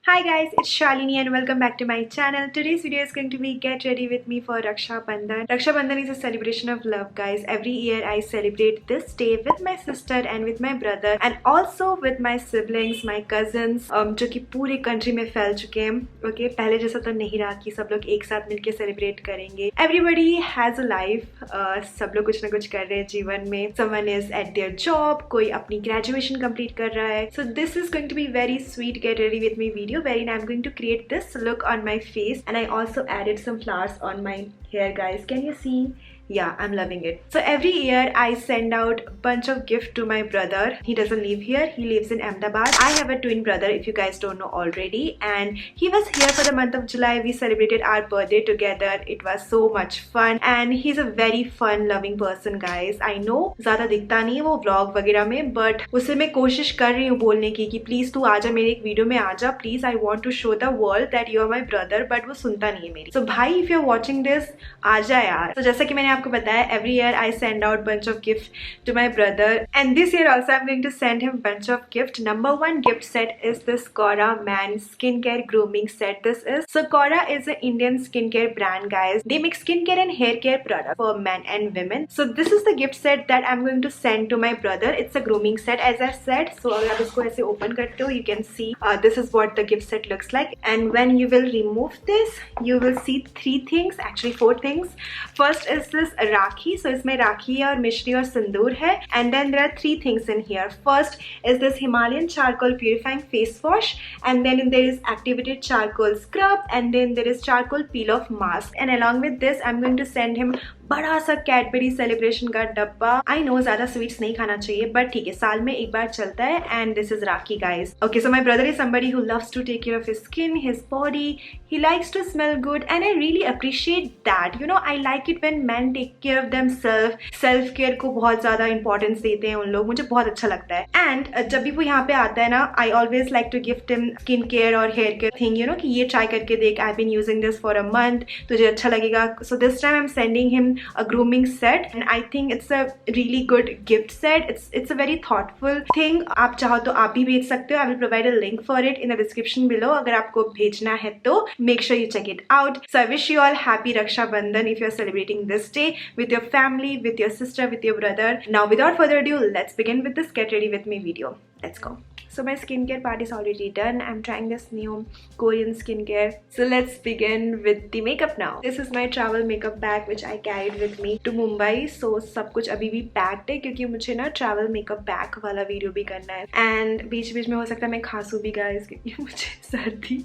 Hi guys, it's Shalini and welcome back to my channel. Today's video is going to be get ready with me for Raksha Bandhan. Raksha Bandhan is a celebration of love, guys. Every year I celebrate this day with my sister and with my brother and also with my siblings, my cousins, जो कि पूरे country में फैल चुके हैं. Okay, पहले जैसा तो नहीं रहा कि सब लोग एक साथ मिलके celebrate करेंगे. Everybody has a life. सब लोग कुछ ना कुछ कर रहे हैं जीवन में. Someone is at their job, कोई अपनी graduation complete कर रहा है. So this is going to be very sweet. Get ready with me video wherein I'm going to create this look on my face, and I also added some flowers on my hair, guys. Can you see? Yeah, I'm loving it. So every year I send out a bunch of gifts to my brother. He doesn't live here, he lives in Ahmedabad. I have a twin brother, if you guys don't know already, and he was here for the month of July. We celebrated our birthday together. It was so much fun and he's a very fun loving person, guys. I know ज़्यादा दिखता नहीं है वो vlog वगैरह में, but उसे मैं कोशिश कर रही हूँ बोलने की कि please तू आजा मेरे एक वीडियो में आजा, please I want to show the world that you are my brother, but वो सुनता नहीं है मेरी. So भाई, if you're watching this, आजा यार. तो जैसा कि मैंने आपको बताया, every year I send out bunch of gifts to my brother, and this year also I'm going to send him bunch of gifts. Number one gift set is this Qraa Man skincare grooming set. This is Qraa is an Indian skincare brand, guys. They make skincare and hair care products for men and women. So this is the gift set that I'm going to send to my brother. It's a grooming set, as I said. So अगर आप इसको ऐसे open करते हो, you can see this is what the gift set looks like. And when you will remove this, you will see three things, actually four things. First is this rakhi. So इसमें राखी है और मिश्री और सिंदूर है. And then there are three things in here. First is this Himalayan charcoal purifying face wash, and then there is activated charcoal scrub, and then there is charcoal peel off mask. And along with this I'm going to send him बड़ा सा Cadbury celebration का डब्बा. I know ज्यादा sweets नहीं खाना चाहिए, but ठीक है, साल में एक बार चलता है. And this is Rakhi, guys. Okay, so my brother is somebody who loves to take care of his skin, his body. He likes to smell good and I really appreciate that. You know, I like it when men take care of themselves. Self care को बहुत ज़्यादा importance देते हैं उन लोग. मुझे बहुत अच्छा लगता है. And जब भी वो यहाँ पे आता है ना, I always like to gift him skin care और hair care thing. You know कि ये try करके देख. I've been using this for a month. तुझे अच्छा लगेगा. So this time I'm sending him a grooming set, and I think it's a really good gift set. It's a very thoughtful thing. आप चाहो तो आप भी भेज सकते हो. I will provide a link for it in the description below. अगर आपको भेजना है तो make sure you check it out. So I wish you all happy Raksha Bandhan if you're celebrating this day with your family, with your sister, with your brother. Now without further ado, let's begin with this get ready with me video. Let's go. So my skincare part is already done. I'm trying this new Korean skincare. So let's begin with the makeup now. This is my travel makeup bag which I carried with me to Mumbai. So सब कुछ अभी भी packed है क्योंकि मुझे ना travel makeup bag वाला video भी करना है. And बीच बीच में हो सकता है मैं खांसू भी, guys, क्योंकि मुझे सर्दी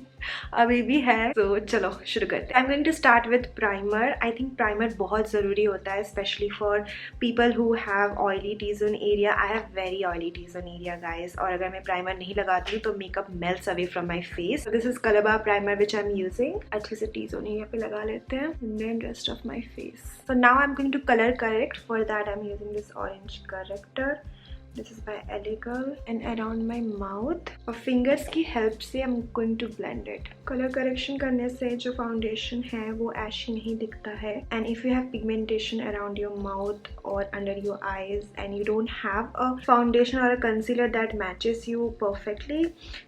अभी भी है. तो चलो शुरू करते हैं. I'm going to start with primer. I think primer बहुत ज़रूरी होता है, especially for people who have oily T-zone area. I have very oily T-zone area, guys. और अगर मैं primer नहीं लगाती हूँ तो makeup melts away from my face. So this is Colorbar primer which I'm using. अच्छे से T-zone area पे लगा लेते हैं. And then rest of my face. So now I'm going to color correct. For that I'm using this orange corrector. This is by Elegant, and around my mouth और fingers की help से I'm going to blend it. Color correction करने से जो foundation है वो ashy नहीं दिखता है. And if you have pigmentation around your mouth or under your eyes and you don't have a foundation or a concealer that matches you perfectly,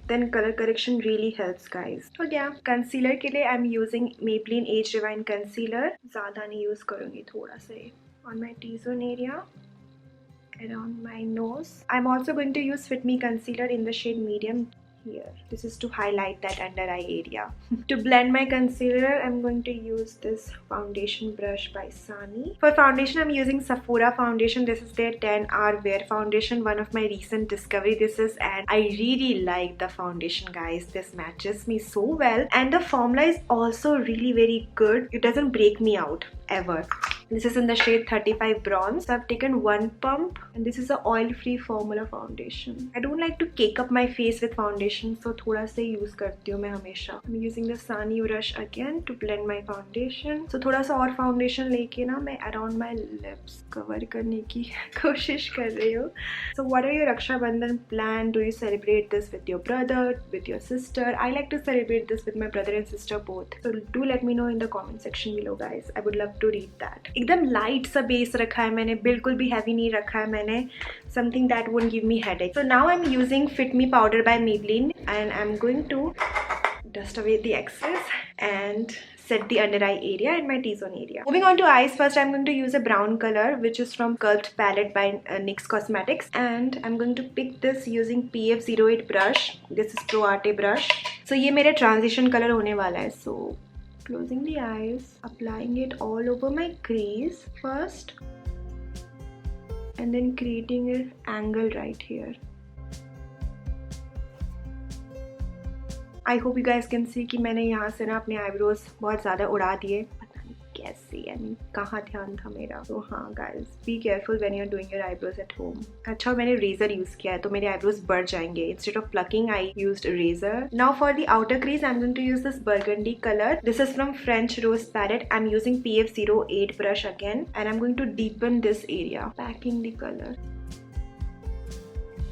then color correction really helps, guys. तो क्या concealer के लिए I'm using Maybelline Age Rewind concealer. ज़्यादा नहीं use करूँगी, थोड़ा सा on my T-zone area, around my nose. I'm also going to use Fit Me concealer in the shade medium here. This is to highlight that under eye area. To blend my concealer, I'm going to use this foundation brush by Sani. For foundation, I'm using SEPHORA foundation. This is their 10-hour wear foundation, one of my recent discovery. This is, and I really like the foundation, guys. This matches me so well, and the formula is also really very good. It doesn't break me out ever. This is in the shade 35 bronze. So I've taken one pump, and this is a oil-free formula foundation. I don't like to cake up my face with foundation, so थोड़ा सा use करती हूँ मैं हमेशा. I'm using the Sani brush again to blend my foundation. So थोड़ा सा और foundation लेके ना मैं around my lips cover करने की कोशिश कर रही हूँ. So what are your Raksha Bandhan plan? Do you celebrate this with your brother, with your sister? I like to celebrate this with my brother and sister both. So do let me know in the comment section below, guys. I would love to read that. एकदम light सा base रखा है मैंने, बिल्कुल भी heavy नहीं रखा है मैंने. Something that won't give me headache. So now I'm using Fit Me powder by Maybelline, and I'm going to dust away the excess and set the under eye area and my T-zone area. Moving on to eyes, first I'm going to use a brown color which is from Sculpt palette by NYX Cosmetics, and I'm going to pick this using PF08 brush. This is Pro Arte brush. So ये मेरा transition color होने वाला है. So closing the eyes, applying it all over my crease first, and then creating an angle right here. I hope you guys can see कि मैंने यहाँ से ना अपने eyebrows बहुत ज़्यादा उड़ा दिए. पता नहीं कैसे, यानी कहाँ ध्यान था मेरा. तो हाँ guys, be careful when you're doing your eyebrows at home. अच्छा मैंने razor use किया है तो मेरे eyebrows बढ़ जाएंगे. Instead of plucking, I used razor. Now for the outer crease, I'm going to use this burgundy color. This is from French Rose palette. I'm using PF08 brush again, and I'm going to deepen this area, packing the color.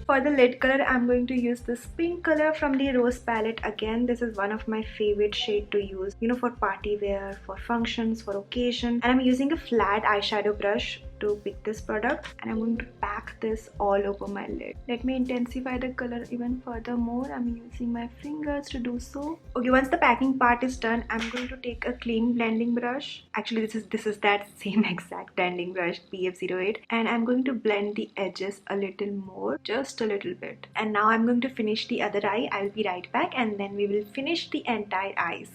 For the lid color, I'm going to use this pink color from the Rose palette again. This is one of my favorite shade to use, you know, for party wear, for functions, for occasion. And I'm using a flat eyeshadow brush to pick this product, and I'm going to pack this all over my lid. Let me intensify the color even further more. I'm using my fingers to do so. Okay, once the packing part is done, I'm going to take a clean blending brush. Actually, this is that same exact blending brush, PF08, and I'm going to blend the edges a little more, just a little bit. And now I'm going to finish the other eye. I'll be right back, and then we will finish the entire eyes.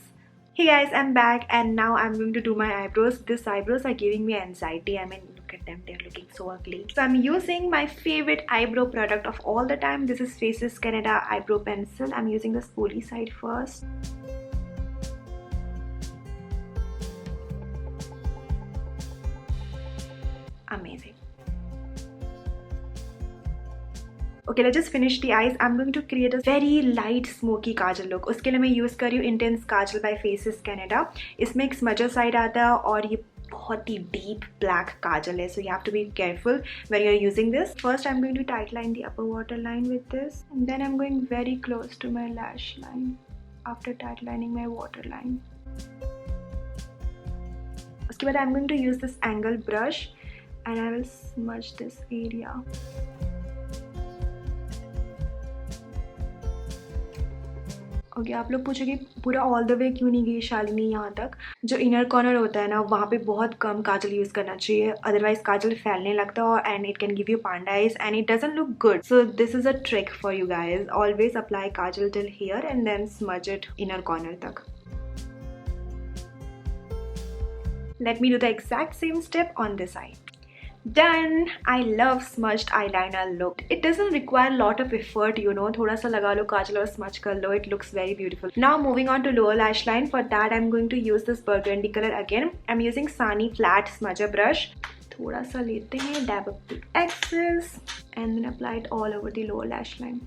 Hey guys, I'm back, and now I'm going to do my eyebrows. These eyebrows are giving me anxiety. I mean, look at them, they're looking so ugly. So I'm using my favorite eyebrow product of all the time. This is Faces Canada eyebrow pencil. I'm using the spoolie side first. Amazing. Okay, let's just finish the eyes. I'm going to create a very light smoky kajal look. उसके लिए मैं use कर रही हूँ Intense Kajal by Faces Canada. इसमें एक smudger side आता है और ये बहुत ही deep black kajal है, so you have to be careful when you're using this. First, I'm going to tightline the upper waterline with this, and then I'm going very close to my lash line after tightlining my waterline. उसके बाद I'm going to use this angle brush, and I will smudge this area. Okay आप लोग पूछोगे पूरा all the way क्यों नहीं गई शालिनी यहाँ तक. जो इनर कॉर्नर होता है ना, वहाँ पे बहुत कम काजल यूज़ करना चाहिए, अदरवाइज काजल फैलने लगता है and it can give you panda eyes and it doesn't look good. So this is a trick for you guys. Always apply kajal till here and then smudge it inner corner तक. Let me do the exact same step on this eye. Done! I love smudged eyeliner look. It doesn't require a lot of effort, you know. थोड़ा सा लगा लो काजल और smudge कर लो. It looks very beautiful. Now moving on to lower lash line. For that I'm going to use this burgundy color again. I'm using Sani flat smudger brush. थोड़ा सा लेते हैं, dab up the excess and then apply it all over the lower lash line.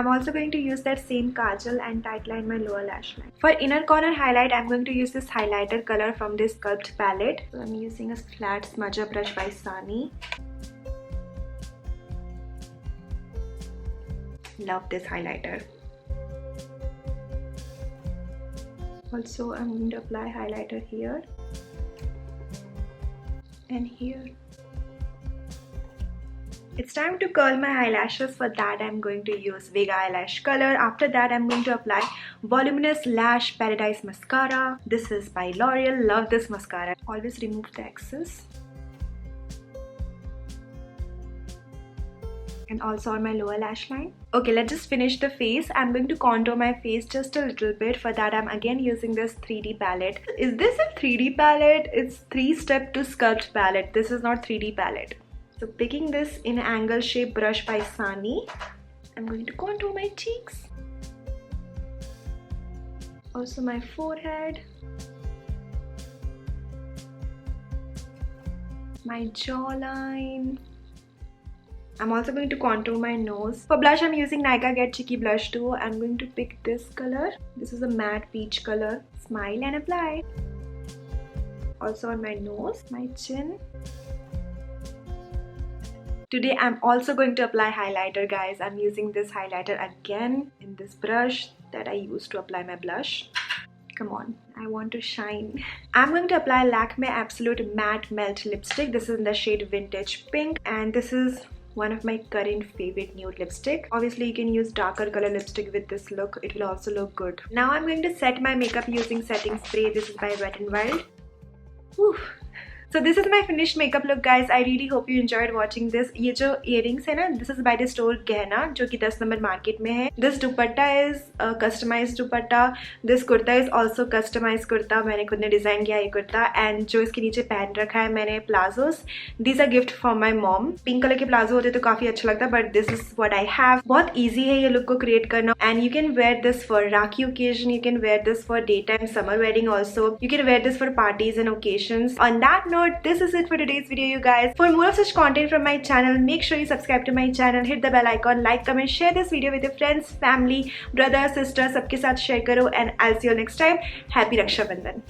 I'm also going to use that same kajal and tightline my lower lash line. For inner corner highlight, I'm going to use this highlighter color from this Sculpt palette. So I'm using a flat smudger brush by Sani. Love this highlighter. Also, I'm going to apply highlighter here and here. It's time to curl my eyelashes. For that I'm going to use Vega eyelash color. After that I'm going to apply Voluminous Lash Paradise Mascara. This is by L'Oreal. Love this mascara. Always remove the excess. And also on my lower lash line. Okay, let's just finish the face. I'm going to contour my face just a little bit. For that I'm again using this 3D palette. Is this a 3D palette? It's 3-step to Sculpt palette. This is not 3D palette. So picking this in an angle shape brush by Sani, I'm going to contour my cheeks. Also my forehead. My jawline. I'm also going to contour my nose. For blush, I'm using Nykaa Get Cheeky Blush Duo. I'm going to pick this color. This is a matte peach color. Smile and apply. Also on my nose, my chin. Today I'm also going to apply highlighter, guys. I'm using this highlighter again in this brush that I used to apply my blush. Come on, I want to shine. I'm going to apply Lakme Absolute Matte Melt Lipstick. This is in the shade Vintage Pink, and this is one of my current favorite nude lipstick. Obviously you can use darker color lipstick with this look, it will also look good. Now I'm going to set my makeup using setting spray. This is by Wet n Wild. Whew. So this is my finished makeup look guys. I really hope you enjoyed watching this. ये जो earrings है ना, this is by the store गहना जो कि 10 number market में है. This dupatta is customized dupatta. This kurta is also customized kurta. मैंने खुद ने डिजाइन किया ये कुर्ता. And जो इसके नीचे पहन रखा है मैंने palazzos. These are gift from my mom. Pink colour के प्लाजो होते तो काफी अच्छा लगता but this is what I have. बहुत easy है ये look को create करना. And you can wear this for Rakhi occasion. You can wear this for daytime summer wedding also. You can wear this for parties and occasions. On that note, this is it for today's video you guys. For more of such content from my channel, make sure you subscribe to my channel, hit the bell icon, like, comment, share this video with your friends, family, brother, sister, सबके साथ share करो and I'll see you next time. Happy Raksha Bandhan.